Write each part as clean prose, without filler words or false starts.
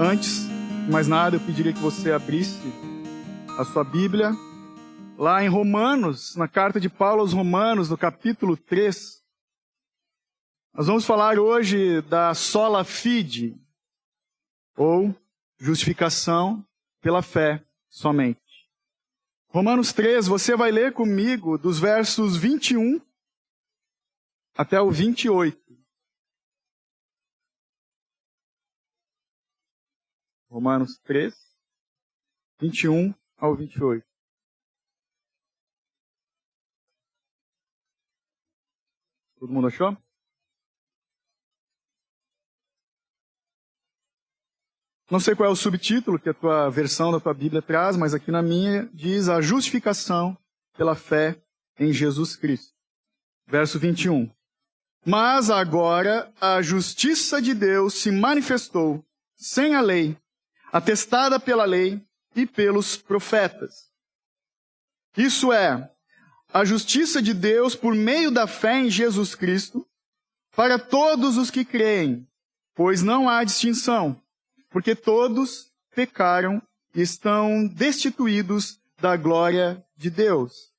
Antes de mais nada, eu pediria que você abrisse a sua Bíblia lá em Romanos, na carta de Paulo aos Romanos, no capítulo 3. Nós vamos falar hoje da sola fide, ou justificação pela fé somente. Romanos 3, você vai ler comigo dos versos 21 até o 28. Romanos 3, 21 ao 28. Todo mundo achou? Não sei qual é o subtítulo que a tua versão da tua Bíblia traz, mas aqui na minha diz a justificação pela fé em Jesus Cristo. Verso 21. Mas agora a justiça de Deus se manifestou sem a lei, atestada pela lei e pelos profetas. Isso é, a justiça de Deus por meio da fé em Jesus Cristo para todos os que creem, pois não há distinção, porque todos pecaram e estão destituídos da glória de Deus,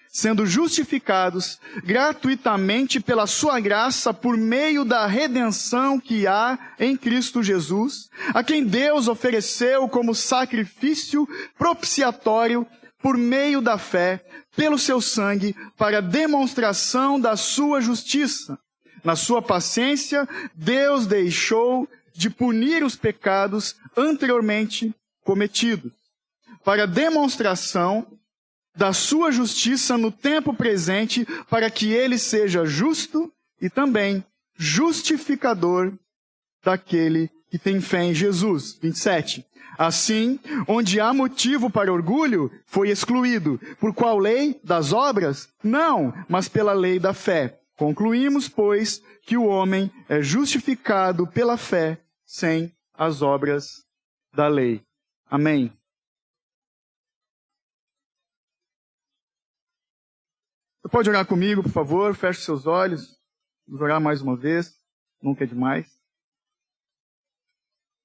sendo justificados gratuitamente pela sua graça por meio da redenção que há em Cristo Jesus, a quem Deus ofereceu como sacrifício propiciatório por meio da fé, pelo seu sangue, para demonstração da sua justiça. Na sua paciência, Deus deixou de punir os pecados anteriormente cometidos, para demonstração da sua justiça no tempo presente, para que ele seja justo e também justificador daquele que tem fé em Jesus. 27. Assim, onde há motivo para orgulho, foi excluído. Por qual lei? Das obras? Não, mas pela lei da fé. Concluímos, pois, que o homem é justificado pela fé, sem as obras da lei. Amém. Você pode orar comigo, por favor? Feche seus olhos. Vamos orar mais uma vez. Nunca é demais.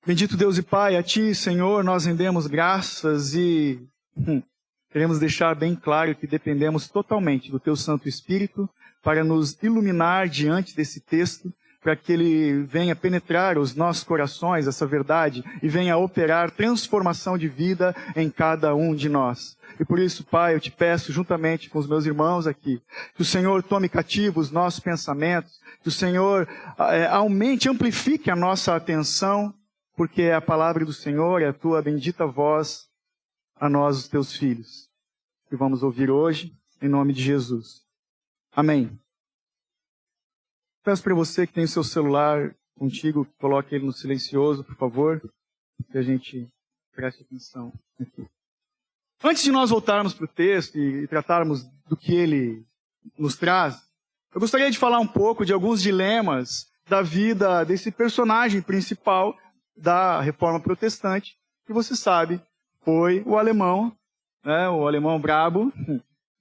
Bendito Deus e Pai, a Ti, Senhor, nós rendemos graças e queremos deixar bem claro que dependemos totalmente do Teu Santo Espírito para nos iluminar diante desse texto, para que ele venha penetrar os nossos corações, essa verdade, e venha operar transformação de vida em cada um de nós. E por isso, Pai, eu te peço, juntamente com os meus irmãos aqui, que o Senhor tome cativo os nossos pensamentos, que o Senhor aumente, amplifique a nossa atenção, porque é a palavra do Senhor, é a tua bendita voz a nós, os teus filhos, que vamos ouvir hoje, em nome de Jesus. Amém. Peço para você que tem o seu celular contigo, coloque ele no silencioso, por favor, que a gente preste atenção aqui. Antes de nós voltarmos para o texto e tratarmos do que ele nos traz, eu gostaria de falar um pouco de alguns dilemas da vida desse personagem principal da Reforma Protestante, que você sabe, foi o alemão brabo,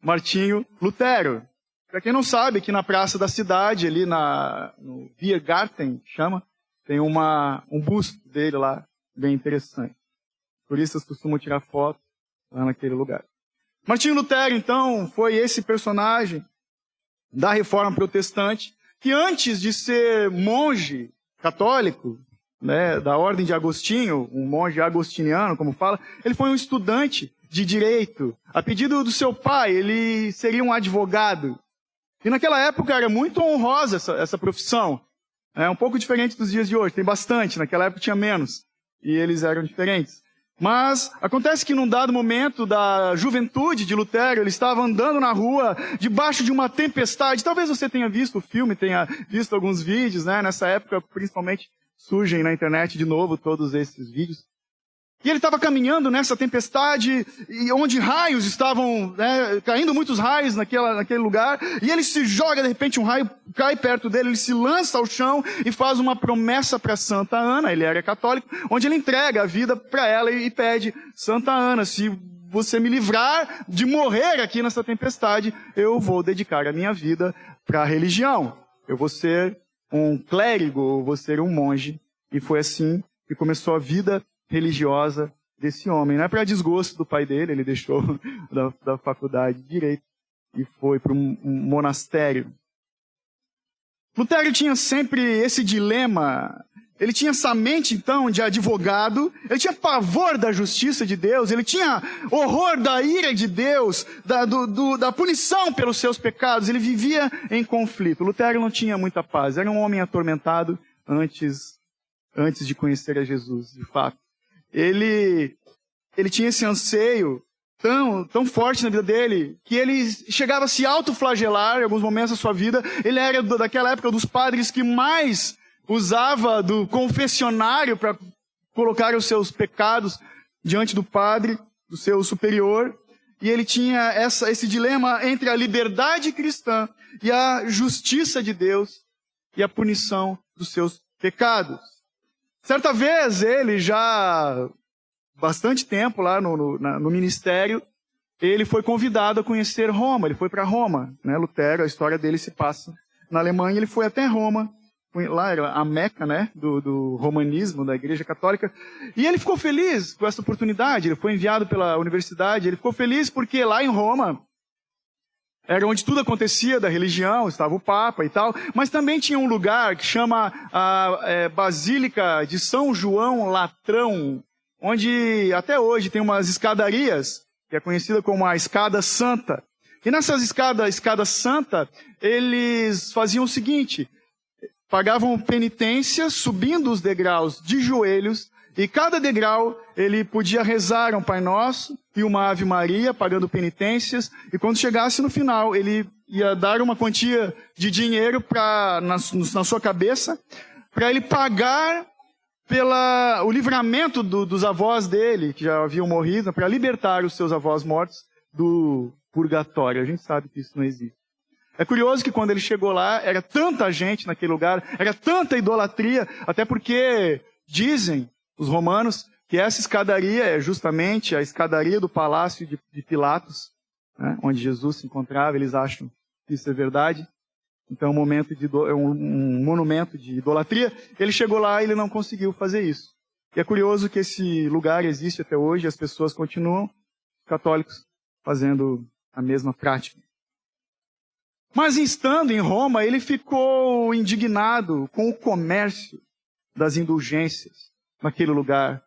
Martinho Lutero. Para quem não sabe, aqui na praça da cidade, ali no Biergarten, tem um busto dele lá, bem interessante. Turistas costumam tirar foto lá naquele lugar. Martinho Lutero, então, foi esse personagem da Reforma Protestante, que antes de ser monge católico, da ordem de Agostinho, um monge agostiniano, como fala, ele foi um estudante de direito. A pedido do seu pai, ele seria um advogado. E naquela época era muito honrosa essa profissão. É um pouco diferente dos dias de hoje. Tem bastante, naquela época tinha menos. E eles eram diferentes. Mas acontece que num dado momento da juventude de Lutero, ele estava andando na rua, debaixo de uma tempestade. Talvez você tenha visto o filme, tenha visto alguns vídeos, Nessa época, principalmente, surgem na internet de novo todos esses vídeos. E ele estava caminhando nessa tempestade, e onde raios estavam, caindo muitos raios naquele lugar, e ele se joga, de repente um raio cai perto dele, ele se lança ao chão e faz uma promessa para Santa Ana, ele era católico, onde ele entrega a vida para ela e pede: Santa Ana, se você me livrar de morrer aqui nessa tempestade, eu vou dedicar a minha vida para a religião. Eu vou ser um clérigo, eu vou ser um monge. E foi assim e começou a vida religiosa desse homem. Não é para desgosto do pai dele, ele deixou da faculdade de Direito e foi para um monastério. Lutero tinha sempre esse dilema. Ele tinha essa mente, então, de advogado. Ele tinha pavor da justiça de Deus. Ele tinha horror da ira de Deus, da punição pelos seus pecados. Ele vivia em conflito. Lutero não tinha muita paz. Era um homem atormentado antes de conhecer a Jesus, de fato. Ele tinha esse anseio tão forte na vida dele, que ele chegava a se autoflagelar em alguns momentos da sua vida. Ele era daquela época dos padres que mais usava do confessionário para colocar os seus pecados diante do padre, do seu superior. E ele tinha esse dilema entre a liberdade cristã e a justiça de Deus e a punição dos seus pecados. Certa vez, ele já bastante tempo lá no ministério, ele foi convidado a conhecer Roma. Ele foi para Roma, né? Lutero, a história dele se passa na Alemanha. Ele foi até Roma. Lá era a Meca, né, do romanismo, da Igreja Católica. E ele ficou feliz com essa oportunidade. Ele foi enviado pela universidade. Ele ficou feliz porque lá em Roma era onde tudo acontecia da religião, estava o Papa e tal. Mas também tinha um lugar que chama a Basílica de São João Latrão, onde até hoje tem umas escadarias, que é conhecida como a Escada Santa. E nessas escada santa, eles faziam o seguinte: pagavam penitência subindo os degraus de joelhos, e cada degrau ele podia rezar um Pai Nosso e uma Ave Maria, pagando penitências, e quando chegasse no final, ele ia dar uma quantia de dinheiro na sua cabeça, para ele pagar o livramento dos avós dele, que já haviam morrido, para libertar os seus avós mortos do purgatório. A gente sabe que isso não existe. É curioso que quando ele chegou lá, era tanta gente naquele lugar, era tanta idolatria, até porque dizem os romanos que essa escadaria é justamente a escadaria do palácio de Pilatos, né, onde Jesus se encontrava. Eles acham que isso é verdade. Então é um monumento de idolatria. Ele chegou lá e ele não conseguiu fazer isso. E é curioso que esse lugar existe até hoje e as pessoas continuam, católicos, fazendo a mesma prática. Mas estando em Roma, ele ficou indignado com o comércio das indulgências naquele lugar.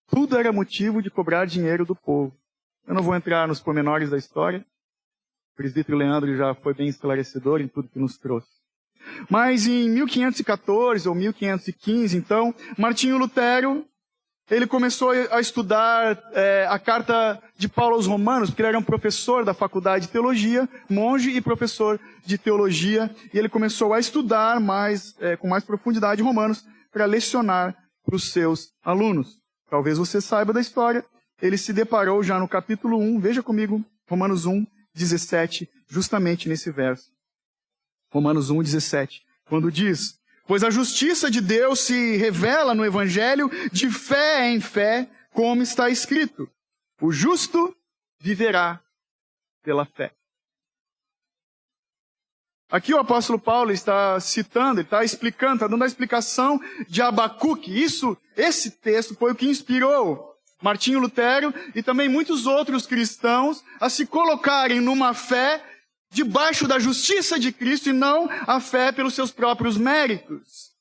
Tudo era motivo de cobrar dinheiro do povo. Eu não vou entrar nos pormenores da história. O presbítero Leandro já foi bem esclarecedor em tudo que nos trouxe. Mas em 1514 ou 1515, então, Martinho Lutero, ele começou a estudar a carta de Paulo aos Romanos, porque ele era um professor da faculdade de teologia, monge e professor de teologia, e ele começou a estudar com mais profundidade Romanos para lecionar para os seus alunos. Talvez você saiba da história. Ele se deparou já no capítulo 1, veja comigo, Romanos 1, 17, justamente nesse verso. Romanos 1, 17, quando diz: pois a justiça de Deus se revela no Evangelho de fé em fé, como está escrito: o justo viverá pela fé. Aqui o apóstolo Paulo está citando, ele está explicando, está dando a explicação de Abacuque. Esse texto foi o que inspirou Martinho Lutero e também muitos outros cristãos a se colocarem numa fé debaixo da justiça de Cristo e não a fé pelos seus próprios méritos.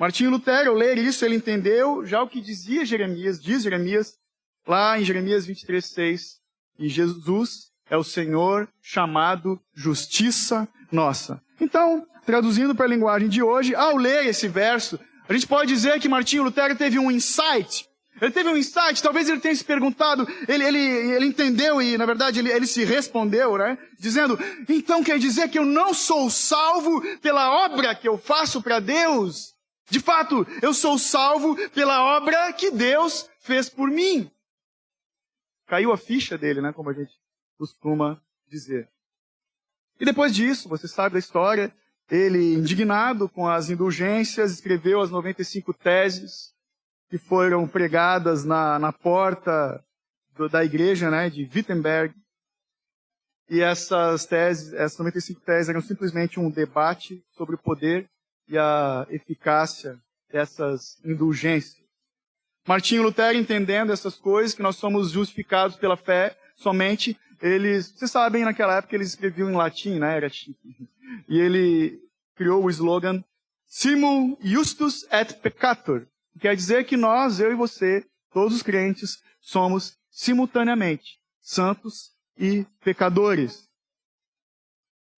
Martinho Lutero, ao ler isso, ele entendeu já o que diz Jeremias, lá em Jeremias 23:6, e Jesus é o Senhor chamado justiça nossa. Então, traduzindo para a linguagem de hoje, ao ler esse verso, a gente pode dizer que Martinho Lutero teve um insight. Ele teve um insight, talvez ele tenha se perguntado, ele entendeu e, na verdade, ele se respondeu, né? Dizendo: então quer dizer que eu não sou salvo pela obra que eu faço para Deus? De fato, eu sou salvo pela obra que Deus fez por mim. Caiu a ficha dele, né? Como a gente costuma dizer. E depois disso, você sabe da história, ele, indignado com as indulgências, escreveu as 95 teses que foram pregadas na porta da igreja, né, de Wittenberg. E essas 95 teses eram simplesmente um debate sobre o poder e a eficácia essas indulgências. Martinho Lutero, entendendo essas coisas, que nós somos justificados pela fé somente, vocês sabem, naquela época eles escreviam em latim, né? Era chique. E ele criou o slogan Simul Justus et Peccator. Quer dizer que nós, eu e você, todos os crentes, somos simultaneamente santos e pecadores.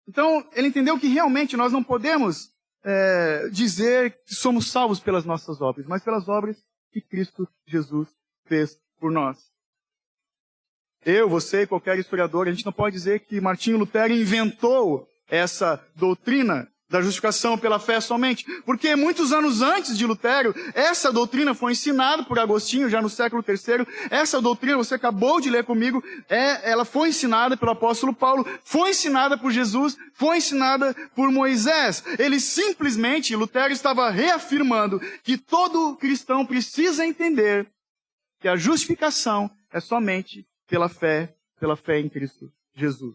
Então, ele entendeu que realmente nós não podemos dizer que somos salvos pelas nossas obras, mas pelas obras que Cristo Jesus fez por nós. Eu, você, qualquer historiador, a gente não pode dizer que Martinho Lutero inventou essa doutrina da justificação pela fé somente, porque muitos anos antes de Lutero, essa doutrina foi ensinada por Agostinho, já no século III. Essa doutrina, você acabou de ler comigo, ela foi ensinada pelo apóstolo Paulo, foi ensinada por Jesus, foi ensinada por Moisés. Ele simplesmente, Lutero estava reafirmando que todo cristão precisa entender que a justificação é somente pela fé em Cristo Jesus.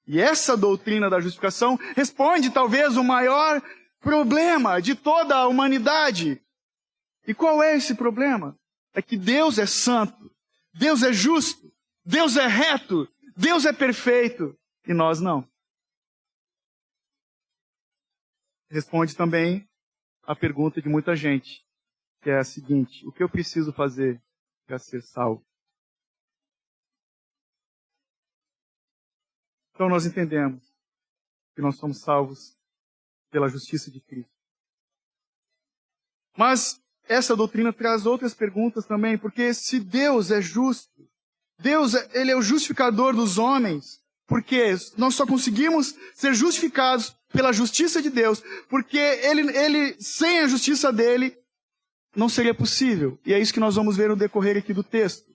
E essa doutrina da justificação responde talvez o maior problema de toda a humanidade. E qual é esse problema? É que Deus é santo, Deus é justo, Deus é reto, Deus é perfeito e nós não. Responde também a pergunta de muita gente, que é a seguinte: o que eu preciso fazer para ser salvo? Então nós entendemos que nós somos salvos pela justiça de Cristo. Mas essa doutrina traz outras perguntas também, porque se Deus é justo, Ele é o justificador dos homens, porque nós só conseguimos ser justificados pela justiça de Deus, porque ele sem a justiça dele não seria possível. E é isso que nós vamos ver no decorrer aqui do texto.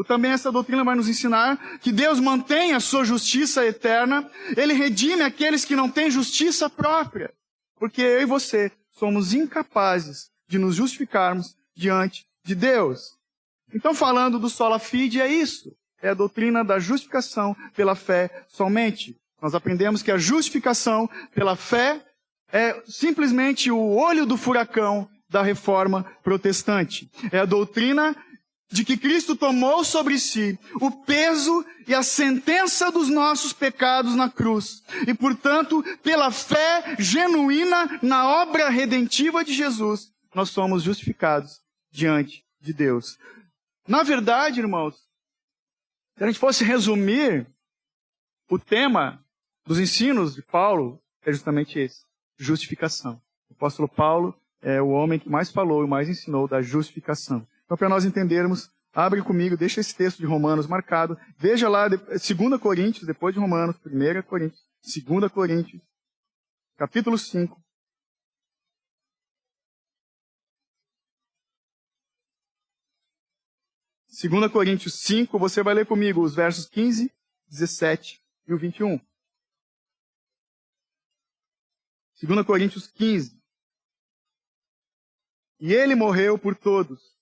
Também essa doutrina vai nos ensinar que Deus mantém a sua justiça eterna, Ele redime aqueles que não têm justiça própria, porque eu e você somos incapazes de nos justificarmos diante de Deus. Então, falando do sola fide, é isso, é a doutrina da justificação pela fé somente. Nós aprendemos que a justificação pela fé é simplesmente o olho do furacão da reforma protestante. É a doutrina de que Cristo tomou sobre si o peso e a sentença dos nossos pecados na cruz. E, portanto, pela fé genuína na obra redentiva de Jesus, nós somos justificados diante de Deus. Na verdade, irmãos, se a gente fosse resumir o tema dos ensinos de Paulo, é justamente esse: justificação. O apóstolo Paulo é o homem que mais falou e mais ensinou da justificação. Então, para nós entendermos, abre comigo, deixa esse texto de Romanos marcado. Veja lá, 2 Coríntios, depois de Romanos, 1 Coríntios, 2 Coríntios, capítulo 5. Segunda Coríntios 5, você vai ler comigo os versos 15, 17 e o 21. 2 Coríntios 15. E ele morreu por todos,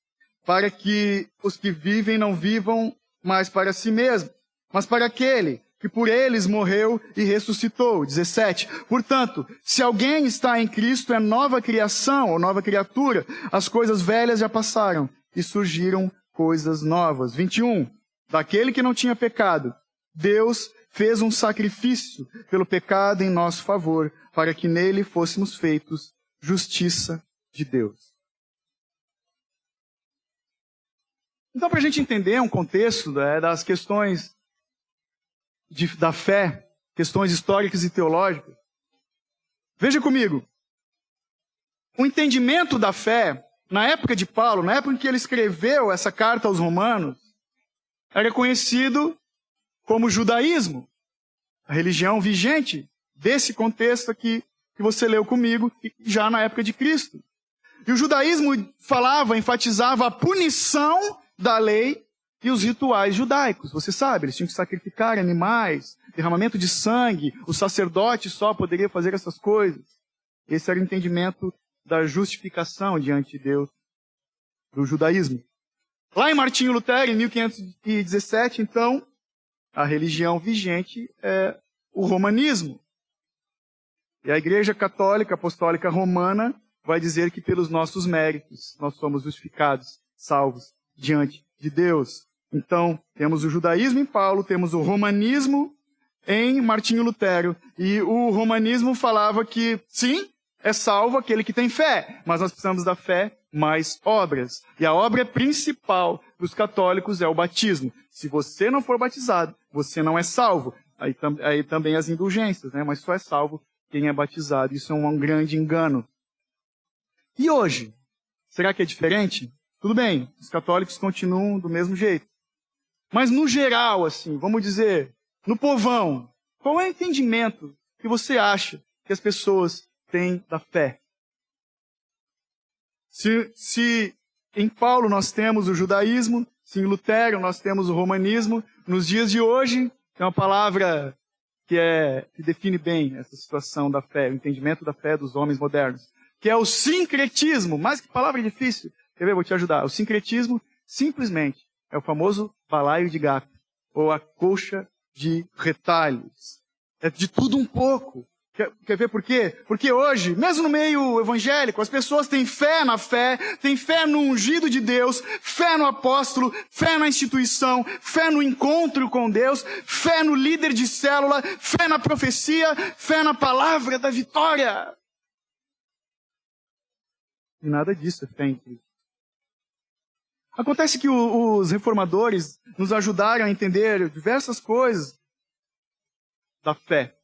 para que os que vivem não vivam mais para si mesmos, mas para aquele que por eles morreu e ressuscitou. 17. Portanto, se alguém está em Cristo, é nova criação ou nova criatura. As coisas velhas já passaram e surgiram coisas novas. 21. Daquele que não tinha pecado, Deus fez um sacrifício pelo pecado em nosso favor, para que nele fôssemos feitos justiça de Deus. Então, para a gente entender um contexto das questões da fé, questões históricas e teológicas, veja comigo, o entendimento da fé, na época de Paulo, na época em que ele escreveu essa carta aos Romanos, era conhecido como judaísmo, a religião vigente desse contexto aqui que você leu comigo, já na época de Cristo. E o judaísmo enfatizava a punição da lei e os rituais judaicos. Você sabe, eles tinham que sacrificar animais, derramamento de sangue, o sacerdote só poderia fazer essas coisas. Esse era o entendimento da justificação diante de Deus, do judaísmo. Lá em Martinho Lutero, em 1517, então, a religião vigente é o romanismo. E a Igreja Católica Apostólica Romana vai dizer que pelos nossos méritos nós somos justificados, salvos diante de Deus. Então, temos o judaísmo em Paulo, temos o romanismo em Martinho Lutero. E o romanismo falava que, sim, é salvo aquele que tem fé, mas nós precisamos da fé mais obras. E a obra principal dos católicos é o batismo. Se você não for batizado, você não é salvo. Aí também as indulgências, né? Mas só é salvo quem é batizado. Isso é um grande engano. E hoje? Será que é diferente? Tudo bem, os católicos continuam do mesmo jeito. Mas no geral, assim, vamos dizer, no povão, qual é o entendimento que você acha que as pessoas têm da fé? Se em Paulo nós temos o judaísmo, se em Lutero nós temos o romanismo, nos dias de hoje, é uma palavra que define bem essa situação da fé, o entendimento da fé dos homens modernos, que é o sincretismo. Mais que palavra difícil. Quer ver? Vou te ajudar. O sincretismo, simplesmente, é o famoso balaio de gato, ou a colcha de retalhos. É de tudo um pouco. Quer ver por quê? Porque hoje, mesmo no meio evangélico, as pessoas têm fé na fé, têm fé no ungido de Deus, fé no apóstolo, fé na instituição, fé no encontro com Deus, fé no líder de célula, fé na profecia, fé na palavra da vitória. E nada disso é fé em Cristo. Acontece que os reformadores nos ajudaram a entender diversas coisas da fé.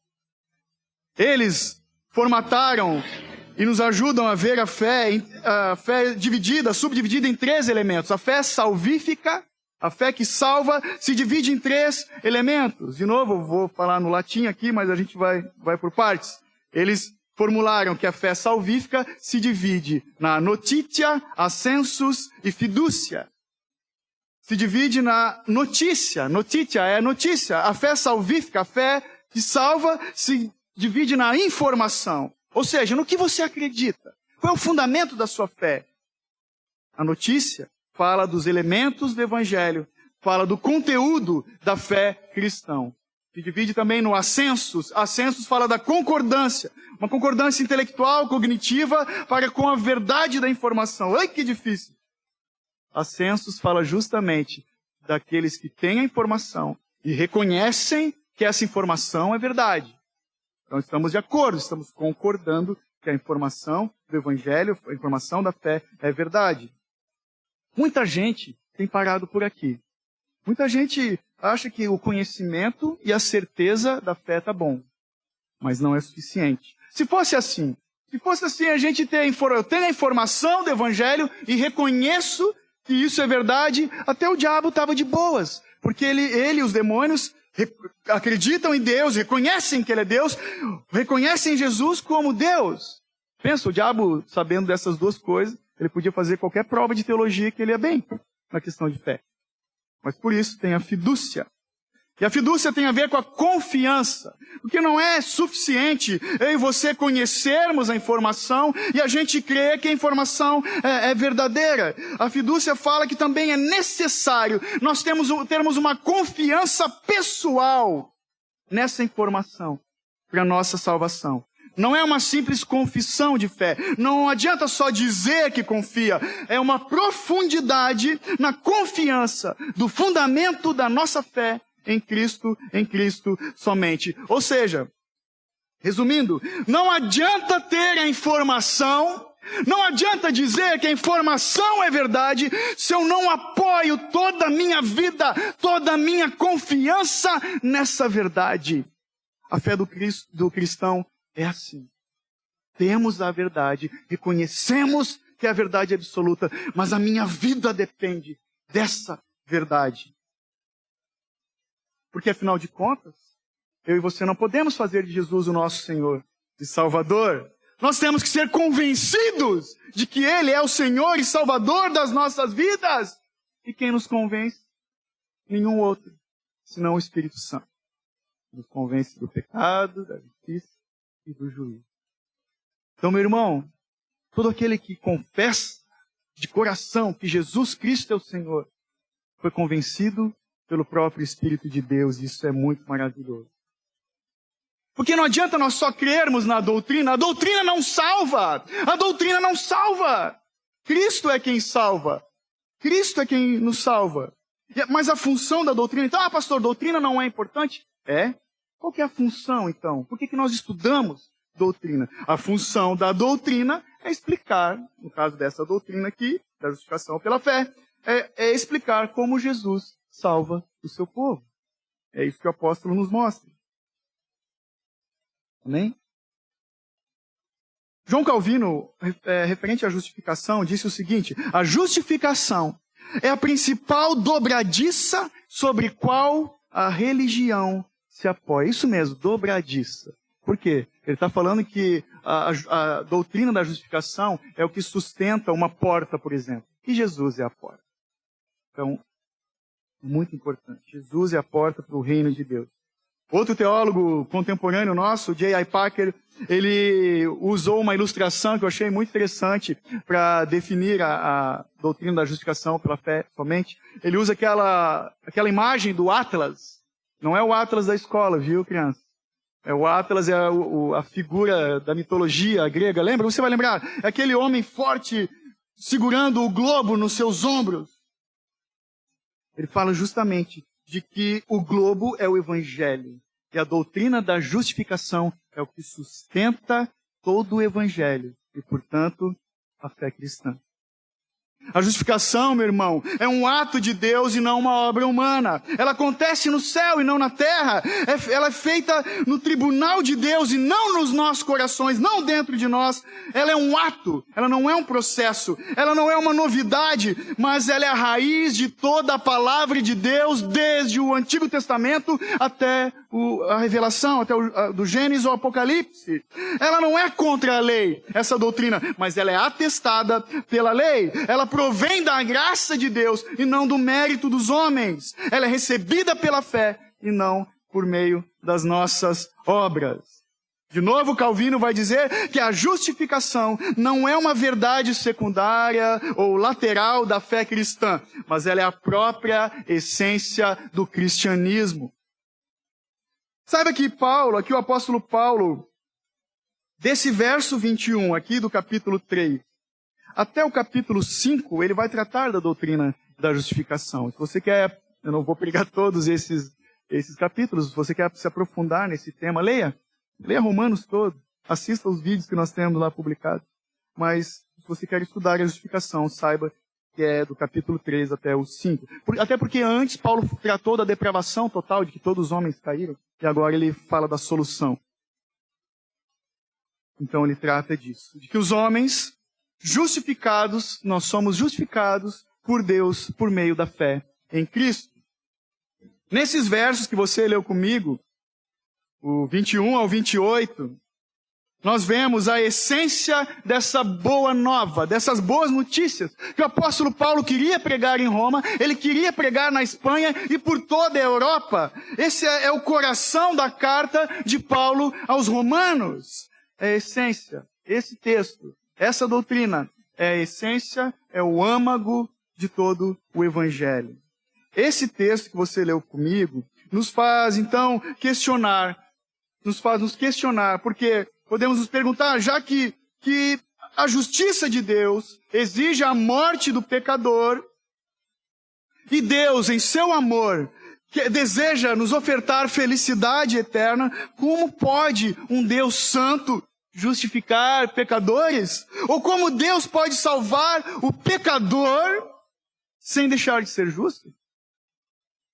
Eles formataram e nos ajudam a ver a fé subdividida em 3 elementos. A fé salvífica, a fé que salva, se divide em 3 elementos. De novo, eu vou falar no latim aqui, mas a gente vai por partes. Eles formularam que a fé salvífica se divide na notitia, ascensus e fidúcia. Se divide na notícia. Notitia é notícia. A fé salvífica, a fé que salva, se divide na informação. Ou seja, no que você acredita. Qual é o fundamento da sua fé? A notícia fala dos elementos do evangelho, fala do conteúdo da fé cristã. Se divide também no ascensus. Ascensus fala da concordância. Uma concordância intelectual, cognitiva, para com a verdade da informação. Ai, que difícil. Ascensus fala justamente daqueles que têm a informação e reconhecem que essa informação é verdade. Então estamos de acordo, estamos concordando que a informação do evangelho, a informação da fé é verdade. Muita gente tem parado por aqui. Muita gente acha que o conhecimento e a certeza da fé tá bom, mas não é suficiente. Se fosse assim, a gente eu tenho a informação do evangelho e reconheço que isso é verdade, até o diabo estava de boas, porque ele e os demônios acreditam em Deus, reconhecem que Ele é Deus, reconhecem Jesus como Deus. Pensa, o diabo, sabendo dessas 2 coisas, ele podia fazer qualquer prova de teologia que ele ia bem na questão de fé. Mas por isso tem a fidúcia. E a fidúcia tem a ver com a confiança. Porque não é suficiente eu e você conhecermos a informação e a gente crer que a informação é verdadeira. A fidúcia fala que também é necessário nós termos uma confiança pessoal nessa informação para a nossa salvação. Não é uma simples confissão de fé. Não adianta só dizer que confia. É uma profundidade na confiança do fundamento da nossa fé em Cristo somente. Ou seja, resumindo, não adianta ter a informação, não adianta dizer que a informação é verdade, se eu não apoio toda a minha vida, toda a minha confiança nessa verdade. A fé do cristão é assim. Temos a verdade, reconhecemos que é a verdade absoluta, mas a minha vida depende dessa verdade. Porque, afinal de contas, eu e você não podemos fazer de Jesus o nosso Senhor e Salvador. Nós temos que ser convencidos de que Ele é o Senhor e Salvador das nossas vidas. E quem nos convence? Nenhum outro, senão o Espírito Santo. Nos convence do pecado, da justiça e do juízo. Então, meu irmão, todo aquele que confessa de coração que Jesus Cristo é o Senhor, foi convencido pelo próprio Espírito de Deus, e isso é muito maravilhoso. Porque não adianta nós só crermos na doutrina. A doutrina não salva. A doutrina não salva. Cristo é quem salva. Cristo é quem nos salva. Mas a função da doutrina... Então, pastor, doutrina não é importante? É. Qual que é a função, então? Por que nós estudamos doutrina? A função da doutrina é explicar, no caso dessa doutrina aqui, da justificação pela fé, é explicar como Jesus salva o seu povo. É isso que o apóstolo nos mostra. Amém? João Calvino, referente à justificação, disse o seguinte: a justificação é a principal dobradiça sobre qual a religião se apoia. Isso mesmo, dobradiça. Por quê? Ele está falando que a doutrina da justificação é o que sustenta uma porta, por exemplo. E Jesus é a porta. Então, muito importante. Jesus é a porta para o reino de Deus. Outro teólogo contemporâneo nosso, J.I. Packer, ele usou uma ilustração que eu achei muito interessante para definir a doutrina da justificação pela fé somente. Ele usa aquela imagem do Atlas. Não é o Atlas da escola, viu, criança? O Atlas é a figura da mitologia grega. Lembra? Você vai lembrar? É aquele homem forte segurando o globo nos seus ombros. Ele fala justamente de que o globo é o evangelho. E a doutrina da justificação é o que sustenta todo o evangelho. E, portanto, a fé cristã. A justificação, meu irmão, é um ato de Deus e não uma obra humana. Ela acontece no céu e não na terra. Ela é feita no tribunal de Deus e não nos nossos corações, não dentro de nós. Ela é um ato, ela não é um processo, ela não é uma novidade, mas ela é a raiz de toda a palavra de Deus, desde o Antigo Testamento até a Revelação, até do Gênesis ao Apocalipse. Ela não é contra a lei, essa doutrina, mas ela é atestada pela lei. Ela provém da graça de Deus e não do mérito dos homens. Ela é recebida pela fé e não por meio das nossas obras. De novo, Calvino vai dizer que a justificação não é uma verdade secundária ou lateral da fé cristã, mas ela é a própria essência do cristianismo. Saiba que aqui o apóstolo Paulo, desse verso 21 aqui do capítulo 3, até o capítulo 5, ele vai tratar da doutrina da justificação. Se você quer, eu não vou pregar todos esses capítulos, se você quer se aprofundar nesse tema, leia Romanos todo, assista os vídeos que nós temos lá publicados. Mas, se você quer estudar a justificação, saiba que é do capítulo 3 até o 5. Até porque antes Paulo tratou da depravação total, de que todos os homens caíram, e agora ele fala da solução. Então ele trata disso, de que os homens justificados, nós somos justificados por Deus por meio da fé em Cristo. Nesses versos que você leu comigo, o 21 ao 28, nós vemos a essência dessa boa nova, dessas boas notícias que o apóstolo Paulo queria pregar em Roma, ele queria pregar na Espanha e por toda a Europa. Esse é o coração da carta de Paulo aos romanos. É a essência, esse texto. Essa doutrina é a essência, é o âmago de todo o evangelho. Esse texto que você leu comigo nos faz, então, nos questionar, porque podemos nos perguntar, já que a justiça de Deus exige a morte do pecador, e Deus, em seu amor, deseja nos ofertar felicidade eterna, como pode um Deus santo justificar pecadores? Ou como Deus pode salvar o pecador sem deixar de ser justo?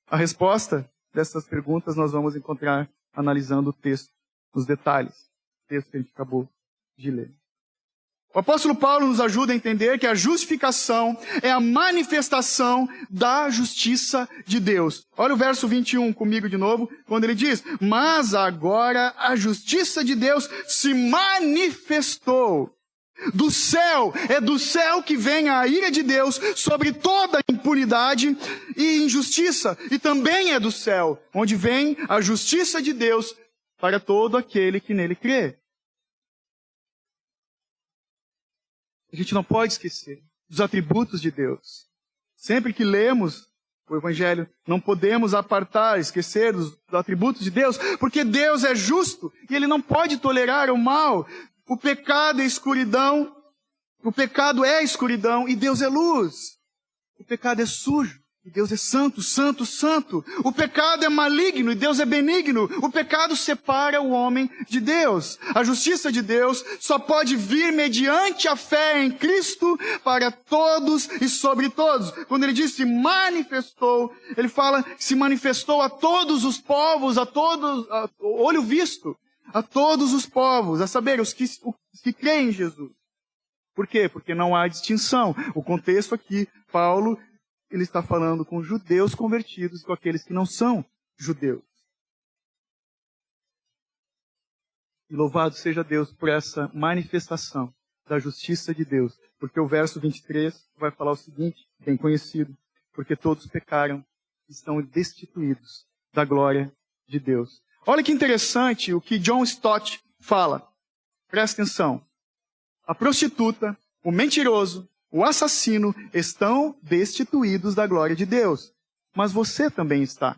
A resposta dessas perguntas nós vamos encontrar analisando o texto, os detalhes, o texto que a gente acabou de ler. O apóstolo Paulo nos ajuda a entender que a justificação é a manifestação da justiça de Deus. Olha o verso 21 comigo de novo, quando ele diz: mas agora a justiça de Deus se manifestou. Do céu, é do céu que vem a ira de Deus sobre toda impunidade e injustiça. E também é do céu, onde vem a justiça de Deus para todo aquele que nele crê. A gente não pode esquecer dos atributos de Deus. Sempre que lemos o Evangelho. Não podemos apartar, esquecer dos atributos de Deus, porque Deus é justo e Ele não pode tolerar o mal. O pecado é escuridão, o pecado é escuridão e Deus é luz. O pecado é sujo e Deus é santo, santo, santo. O pecado é maligno e Deus é benigno. O pecado separa o homem de Deus. A justiça de Deus só pode vir mediante a fé em Cristo para todos e sobre todos. Quando ele diz se manifestou, ele fala se manifestou a todos os povos, a todos, olho visto, a todos os povos, a saber, os que creem em Jesus. Por quê? Porque não há distinção. O contexto aqui, Paulo, ele está falando com judeus convertidos e com aqueles que não são judeus. E louvado seja Deus por essa manifestação da justiça de Deus. Porque o verso 23 vai falar o seguinte, bem conhecido. Porque todos pecaram e estão destituídos da glória de Deus. Olha que interessante o que John Stott fala. Presta atenção. A prostituta, o mentiroso, o assassino estão destituídos da glória de Deus. Mas você também está.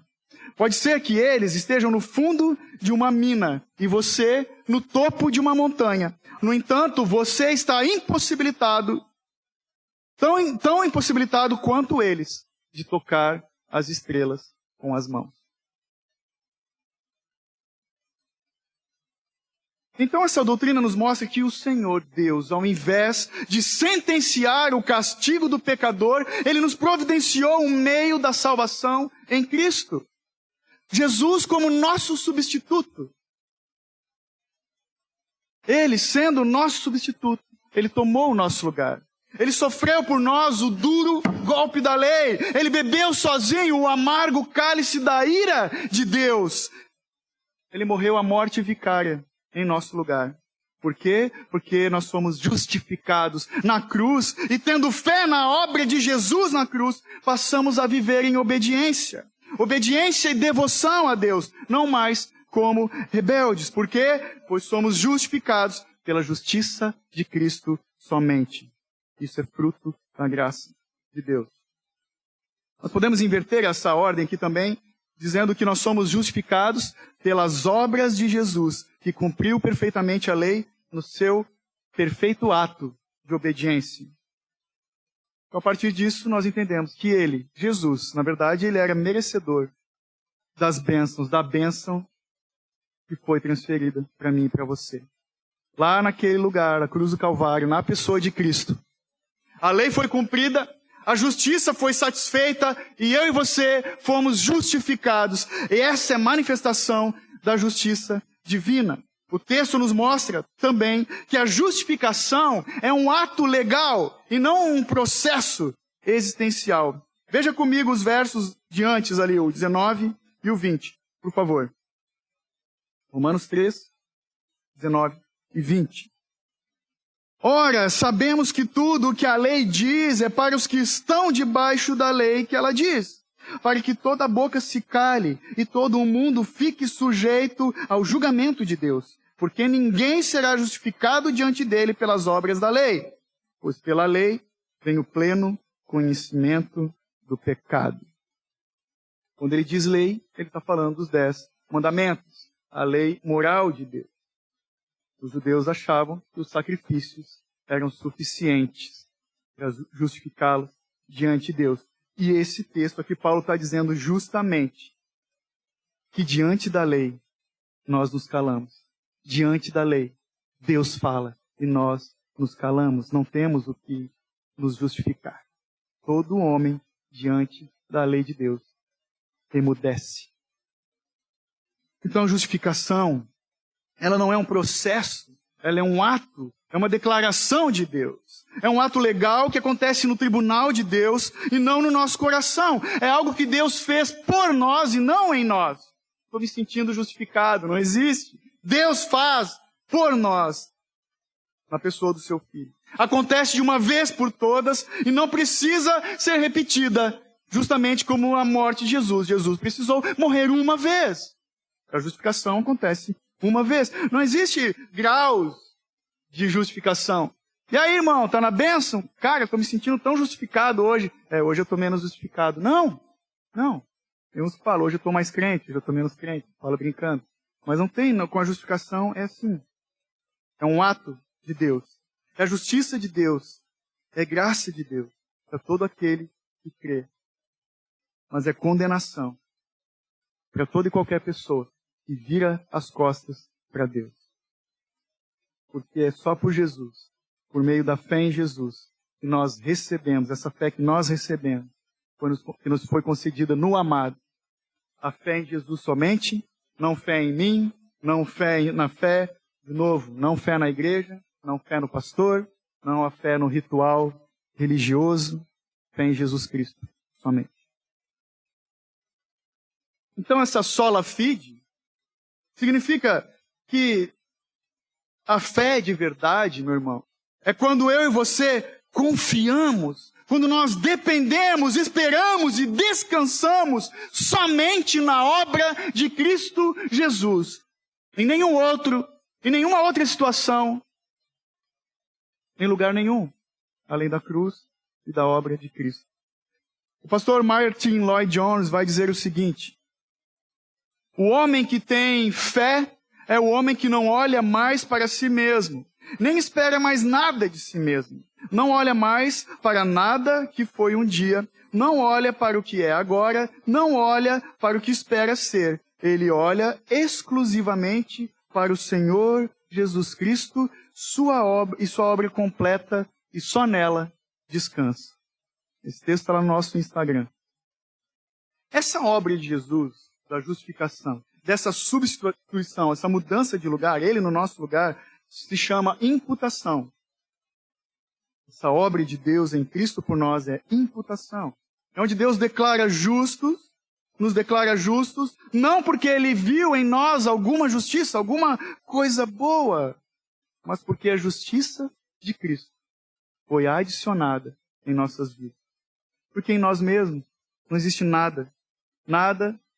Pode ser que eles estejam no fundo de uma mina e você no topo de uma montanha. No entanto, você está impossibilitado, tão impossibilitado quanto eles, de tocar as estrelas com as mãos. Então essa doutrina nos mostra que o Senhor Deus, ao invés de sentenciar o castigo do pecador, Ele nos providenciou um meio da salvação em Cristo. Jesus como nosso substituto. Ele, sendo nosso substituto, Ele tomou o nosso lugar. Ele sofreu por nós o duro golpe da lei. Ele bebeu sozinho o amargo cálice da ira de Deus. Ele morreu a morte vicária em nosso lugar. Por quê? Porque nós somos justificados na cruz e tendo fé na obra de Jesus na cruz, passamos a viver em obediência. Obediência e devoção a Deus, não mais como rebeldes. Por quê? Pois somos justificados pela justiça de Cristo somente. Isso é fruto da graça de Deus. Nós podemos inverter essa ordem aqui também, dizendo que nós somos justificados pelas obras de Jesus, que cumpriu perfeitamente a lei no seu perfeito ato de obediência. Então, a partir disso, nós entendemos que ele, Jesus, na verdade, ele era merecedor das bênçãos, da bênção que foi transferida para mim e para você. Lá naquele lugar, a cruz do Calvário, na pessoa de Cristo. A lei foi cumprida, a justiça foi satisfeita e eu e você fomos justificados. E essa é a manifestação da justiça divina. O texto nos mostra também que a justificação é um ato legal e não um processo existencial. Veja comigo os versos de antes ali, o 19 e o 20, por favor. Romanos 3, 19 e 20. Ora, sabemos que tudo o que a lei diz é para os que estão debaixo da lei que ela diz, para que toda a boca se cale e todo o mundo fique sujeito ao julgamento de Deus, porque ninguém será justificado diante dele pelas obras da lei, pois pela lei vem o pleno conhecimento do pecado. Quando ele diz lei, ele está falando dos 10 mandamentos, a lei moral de Deus. Os judeus achavam que os sacrifícios eram suficientes para justificá-los diante de Deus. E esse texto aqui, Paulo está dizendo justamente que diante da lei nós nos calamos. Diante da lei, Deus fala e nós nos calamos. Não temos o que nos justificar. Todo homem diante da lei de Deus emudece. Então a justificação, ela não é um processo, ela é um ato, é uma declaração de Deus. É um ato legal que acontece no tribunal de Deus e não no nosso coração. É algo que Deus fez por nós e não em nós. Estou me sentindo justificado, não existe. Deus faz por nós, na pessoa do seu Filho. Acontece de uma vez por todas e não precisa ser repetida, justamente como a morte de Jesus. Jesus precisou morrer uma vez. A justificação acontece uma vez. Não existe graus de justificação. E aí, irmão, tá na bênção? Cara, eu tô me sentindo tão justificado hoje. Hoje eu tô menos justificado. Não. Não. Tem uns que falam, hoje eu estou mais crente, hoje eu estou menos crente. Fala brincando. Mas não tem, não, com a justificação é assim. É um ato de Deus. É a justiça de Deus. É graça de Deus para todo aquele que crê. Mas é condenação para toda e qualquer pessoa que vira as costas para Deus. Porque é só por Jesus, por meio da fé em Jesus, que nós recebemos, essa fé que nós recebemos, que nos foi concedida no amado. A fé em Jesus somente, não fé em mim, não fé na fé, de novo, não fé na igreja, não fé no pastor, não a fé no ritual religioso, fé em Jesus Cristo somente. Então essa sola fide significa que a fé de verdade, meu irmão, é quando eu e você confiamos, quando nós dependemos, esperamos e descansamos somente na obra de Cristo Jesus. Em nenhuma outra situação, em lugar nenhum, além da cruz e da obra de Cristo. O pastor Martin Lloyd Jones vai dizer o seguinte: o homem que tem fé é o homem que não olha mais para si mesmo, nem espera mais nada de si mesmo. Não olha mais para nada que foi um dia, não olha para o que é agora, não olha para o que espera ser. Ele olha exclusivamente para o Senhor Jesus Cristo, sua obra completa, e só nela descansa. Esse texto está lá no nosso Instagram. Essa obra de Jesus, da justificação, dessa substituição, essa mudança de lugar, ele no nosso lugar, se chama imputação. Essa obra de Deus em Cristo por nós é imputação. É onde Deus declara justos, nos declara justos, não porque Ele viu em nós alguma justiça, alguma coisa boa, mas porque a justiça de Cristo foi adicionada em nossas vidas. Porque em nós mesmos não existe nada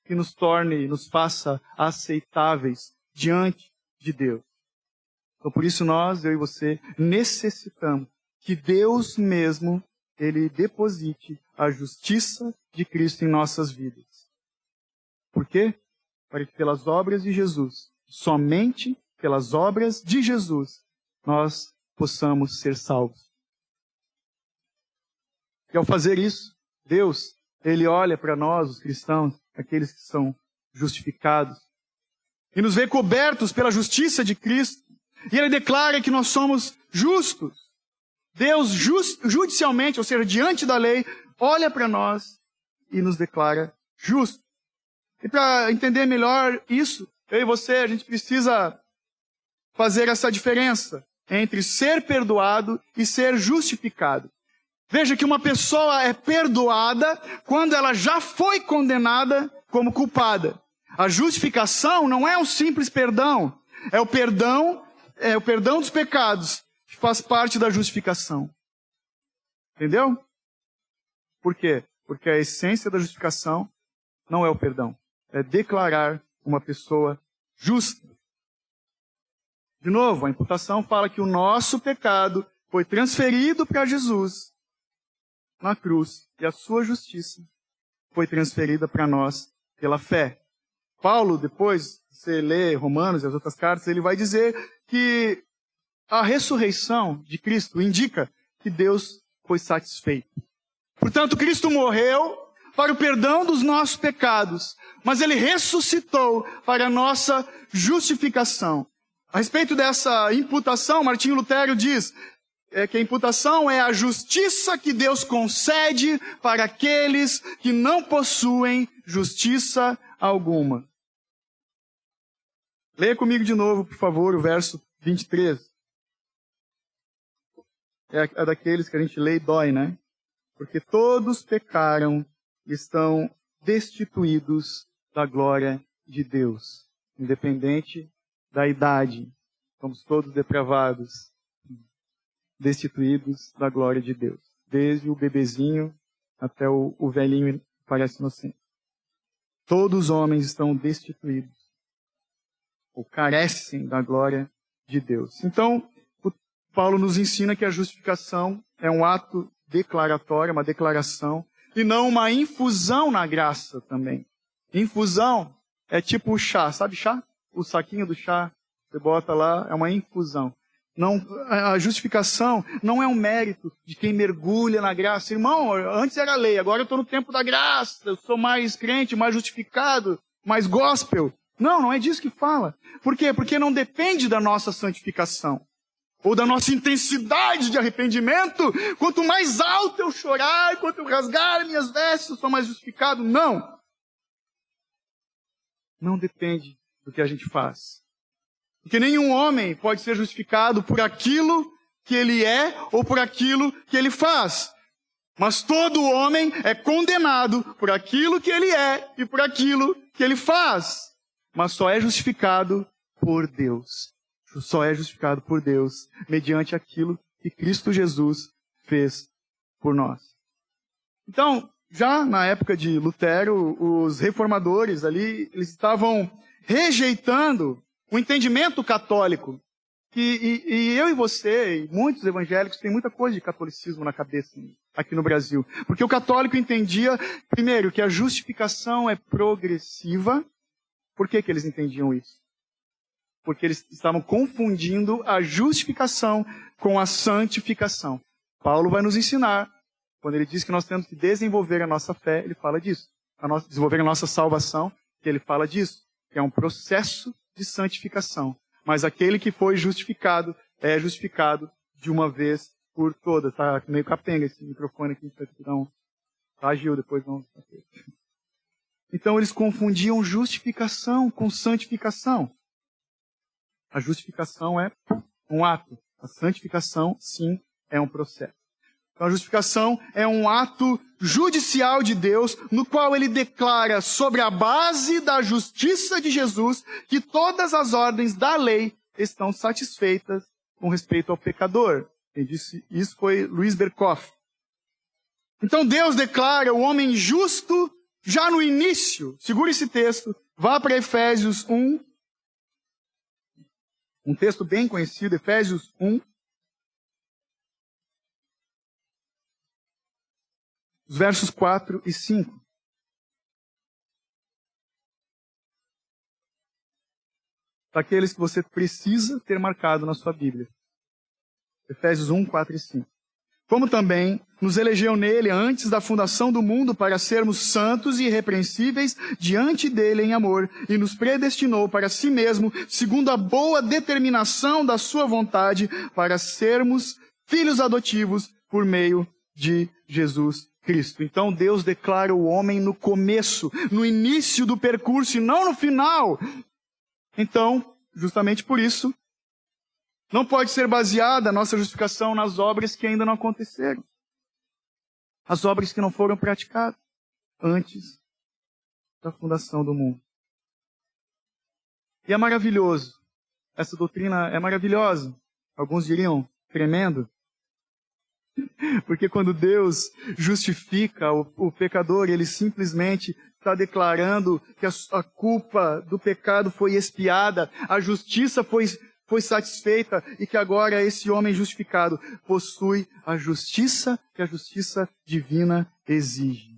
que nos torne, nos faça aceitáveis diante de Deus. Então por isso nós, eu e você, necessitamos que Deus mesmo, Ele deposite a justiça de Cristo em nossas vidas. Por quê? Para que pelas obras de Jesus, somente pelas obras de Jesus, nós possamos ser salvos. E ao fazer isso, Deus, Ele olha para nós, os cristãos, aqueles que são justificados, e nos vê cobertos pela justiça de Cristo, e Ele declara que nós somos justos. Deus judicialmente, ou seja, diante da lei, olha para nós e nos declara justos. E para entender melhor isso, eu e você, a gente precisa fazer essa diferença entre ser perdoado e ser justificado. Veja que uma pessoa é perdoada quando ela já foi condenada como culpada. A justificação não é um simples perdão, é o perdão dos pecados, que faz parte da justificação. Entendeu? Por quê? Porque a essência da justificação não é o perdão. É declarar uma pessoa justa. De novo, a imputação fala que o nosso pecado foi transferido para Jesus na cruz. E a sua justiça foi transferida para nós pela fé. Paulo, depois, você lê Romanos e as outras cartas, ele vai dizer que a ressurreição de Cristo indica que Deus foi satisfeito. Portanto, Cristo morreu para o perdão dos nossos pecados, mas Ele ressuscitou para a nossa justificação. A respeito dessa imputação, Martinho Lutero diz que a imputação é a justiça que Deus concede para aqueles que não possuem justiça alguma. Leia comigo de novo, por favor, o verso 23. É daqueles que a gente lê e dói, né? Porque todos pecaram e estão destituídos da glória de Deus. Independente da idade. Somos todos depravados. Destituídos da glória de Deus. Desde o bebezinho até o velhinho que parece inocente. Todos os homens estão destituídos. Ou carecem da glória de Deus. Então, Paulo nos ensina que a justificação é um ato declaratório, uma declaração, e não uma infusão na graça também. Infusão é tipo o chá, sabe chá? O saquinho do chá, você bota lá, é uma infusão. Não, a justificação não é um mérito de quem mergulha na graça. Irmão, antes era lei, agora eu estou no tempo da graça, eu sou mais crente, mais justificado, mais gospel. Não, não é disso que fala. Por quê? Porque não depende da nossa santificação, ou da nossa intensidade de arrependimento. Quanto mais alto eu chorar, quanto eu rasgar minhas vestes, eu sou mais justificado. Não. Não depende do que a gente faz. Porque nenhum homem pode ser justificado por aquilo que ele é ou por aquilo que ele faz. Mas todo homem é condenado por aquilo que ele é e por aquilo que ele faz. Mas só é justificado por Deus. Só é justificado por Deus mediante aquilo que Cristo Jesus fez por nós. Então, já na época de Lutero, os reformadores ali, eles estavam rejeitando o entendimento católico. E eu e você, e muitos evangélicos, têm muita coisa de catolicismo na cabeça aqui no Brasil. Porque o católico entendia, primeiro, que a justificação é progressiva. Por que eles entendiam isso? Porque eles estavam confundindo a justificação com a santificação. Paulo vai nos ensinar, quando ele diz que nós temos que desenvolver a nossa fé, ele fala disso. Desenvolver a nossa salvação, que ele fala disso. Que é um processo de santificação. Mas aquele que foi justificado, é justificado de uma vez por todas. Tá meio capenga esse microfone aqui. Então, tá, Gil, depois vamos... Então eles confundiam justificação com santificação. A justificação é um ato. A santificação, sim, é um processo. Então a justificação é um ato judicial de Deus, no qual ele declara sobre a base da justiça de Jesus que todas as ordens da lei estão satisfeitas com respeito ao pecador. Quem disse isso foi Luiz Berkoff. Então Deus declara o homem justo já no início. Segura esse texto, vá para Efésios 1. Um texto bem conhecido, Efésios 1. Os versos 4 e 5. Daqueles que você precisa ter marcado na sua Bíblia. Efésios 1, 4 e 5. Como também nos elegeu nele antes da fundação do mundo para sermos santos e irrepreensíveis diante dele em amor, e nos predestinou para si mesmo, segundo a boa determinação da sua vontade, para sermos filhos adotivos por meio de Jesus Cristo. Então Deus declara o homem no começo, no início do percurso e não no final. Então, justamente por isso, não pode ser baseada a nossa justificação nas obras que ainda não aconteceram. As obras que não foram praticadas antes da fundação do mundo. E é maravilhoso. Essa doutrina é maravilhosa. Alguns diriam tremendo. Porque quando Deus justifica o pecador, ele simplesmente está declarando que a culpa do pecado foi expiada, a justiça foi satisfeita e que agora esse homem justificado possui a justiça que a justiça divina exige.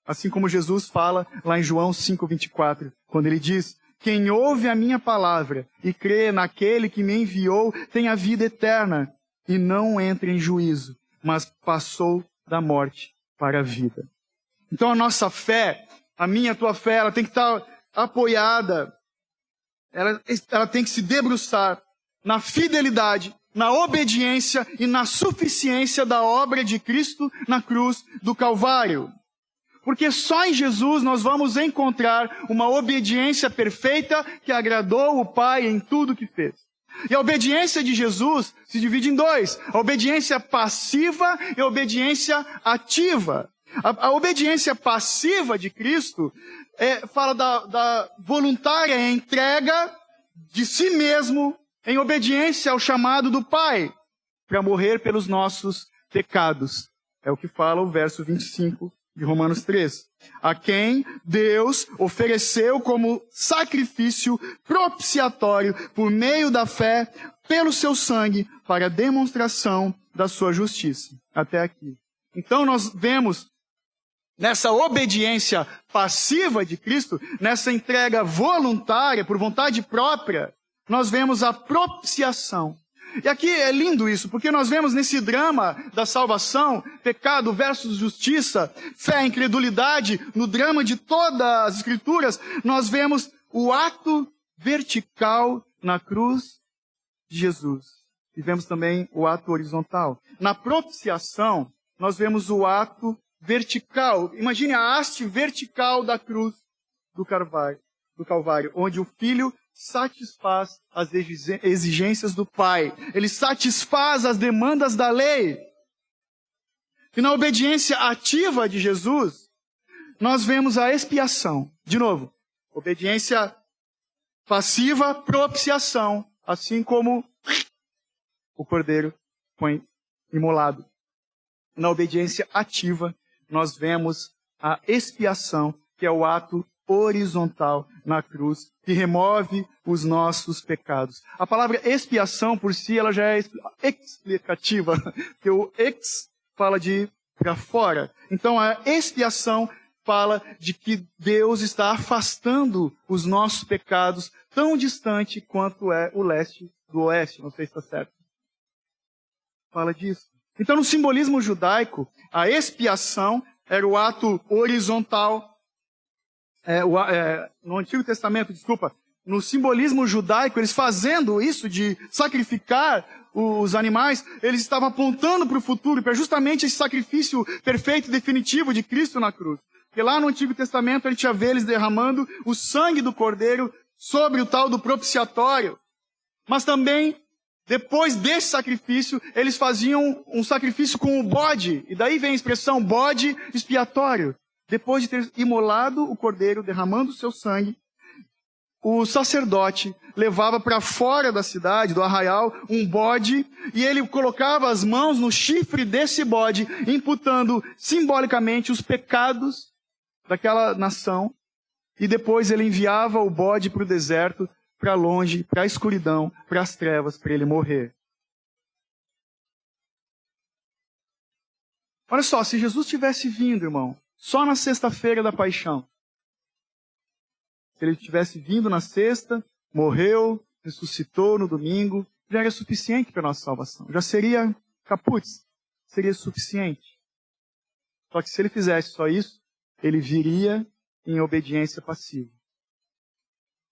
Assim como Jesus fala lá em João 5:24, quando ele diz: quem ouve a minha palavra e crê naquele que me enviou tem a vida eterna e não entra em juízo, mas passou da morte para a vida. Então a nossa fé, a minha, a tua fé, ela tem que estar apoiada, ela tem que se debruçar na fidelidade, na obediência e na suficiência da obra de Cristo na cruz do Calvário. Porque só em Jesus nós vamos encontrar uma obediência perfeita que agradou o Pai em tudo que fez. E a obediência de Jesus se divide em dois: a obediência passiva e a obediência ativa. A obediência passiva de Cristo fala da voluntária entrega de si mesmo em obediência ao chamado do Pai para morrer pelos nossos pecados. É o que fala o verso 25 de Romanos 3. A quem Deus ofereceu como sacrifício propiciatório por meio da fé pelo seu sangue para a demonstração da sua justiça. Até aqui. Então nós vemos nessa obediência passiva de Cristo, nessa entrega voluntária, por vontade própria, nós vemos a propiciação. E aqui é lindo isso, porque nós vemos nesse drama da salvação, pecado versus justiça, fé, incredulidade, no drama de todas as Escrituras, nós vemos o ato vertical na cruz de Jesus. E vemos também o ato horizontal. Na propiciação, nós vemos o ato vertical. Imagine a haste vertical da cruz do Calvário, onde o Filho satisfaz as exigências do Pai. Ele satisfaz as demandas da lei. E na obediência ativa de Jesus, nós vemos a expiação. De novo, obediência passiva, propiciação, assim como o cordeiro foi imolado. Na obediência ativa, nós vemos a expiação, que é o ato horizontal na cruz, que remove os nossos pecados. A palavra expiação por si, ela já é explicativa, porque o ex fala de para fora. Então a expiação fala de que Deus está afastando os nossos pecados tão distante quanto é o leste do oeste. Não sei se está certo. Fala disso. Então no simbolismo judaico, a expiação era o ato horizontal. No Antigo Testamento, no simbolismo judaico, eles fazendo isso de sacrificar os animais, eles estavam apontando para o futuro, para justamente esse sacrifício perfeito e definitivo de Cristo na cruz. Porque lá no Antigo Testamento a gente já vê eles derramando o sangue do cordeiro sobre o tal do propiciatório. Mas também, depois desse sacrifício, eles faziam um sacrifício com o bode. E daí vem a expressão bode expiatório. Depois de ter imolado o cordeiro, derramando o seu sangue, o sacerdote levava para fora da cidade, do arraial, um bode, e ele colocava as mãos no chifre desse bode, imputando simbolicamente os pecados daquela nação, e depois ele enviava o bode para o deserto, para longe, para a escuridão, para as trevas, para ele morrer. Olha só, se Jesus tivesse vindo, irmão, só na sexta-feira da paixão. Se ele tivesse vindo na sexta, morreu, ressuscitou no domingo, já era suficiente para a nossa salvação. Já seria caput, seria suficiente. Só que se ele fizesse só isso, ele viria em obediência passiva.